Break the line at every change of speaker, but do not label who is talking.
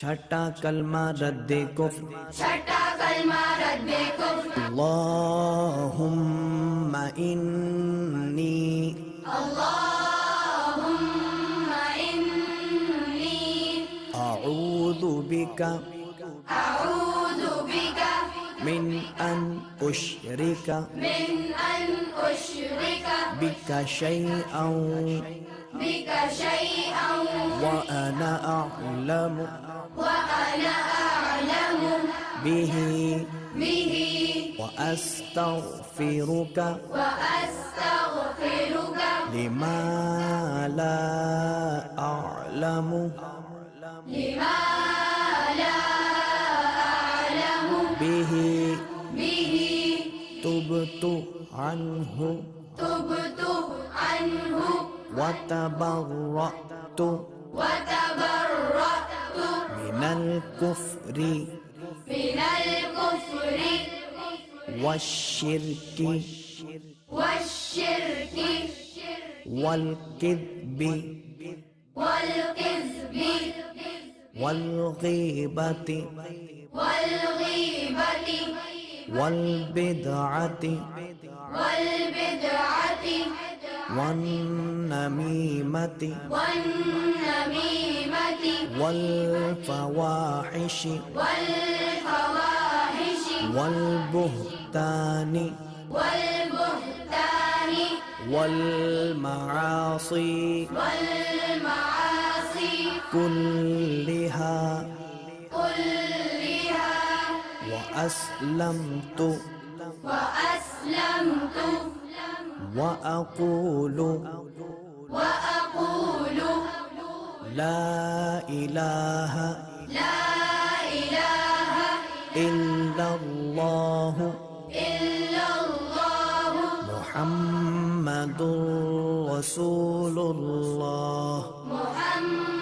छठा कलमा रद्दे कुफ्र।
छठा कलमा रद्दे कुफ्र।
अल्लाहुम्मा इन्नी
अल्लाहुम्मा इन्नी
अऊज़ु बिका
अऊज़ु बिका
मिन अन उश्रिका
मिन अन उश्रिका
बिका शैअन
बिका शैअन
व अना अअलमु
व अना अअलमु
बिही
बिही
व अस्तगफिरुका
व अस्तगफिरुका
लिमा ला अअलमु
लिमा ला अअलमु
बिही
बिही
तुबतु अन्हु
तुबतु अन्हु
व तबर्रअतु
व तबर्रअतु
मिनल कुफ्रि
मिनल कुफ्रि
वश्शिर्कि
वश्शिर्कि
वल्किद्बि
वल्किज़्बि
वल्गीबति
वल्गीबति
वल्बिदअति
वल्बिदअति
वन्नमीमति
वन्नमीमति
वल्फवाहिशि
वल्फवाहिशि
वल्बुहतानि
वल्बुहतानि
वल्मआसि
वल्मआसि
कुल्लिहा
कुल्लिहा
वअस्लमतु
وأسلمت
وأقول
وأقول
لا إله
لا إله
إلا الله
إلا الله
محمد رسول الله
محمد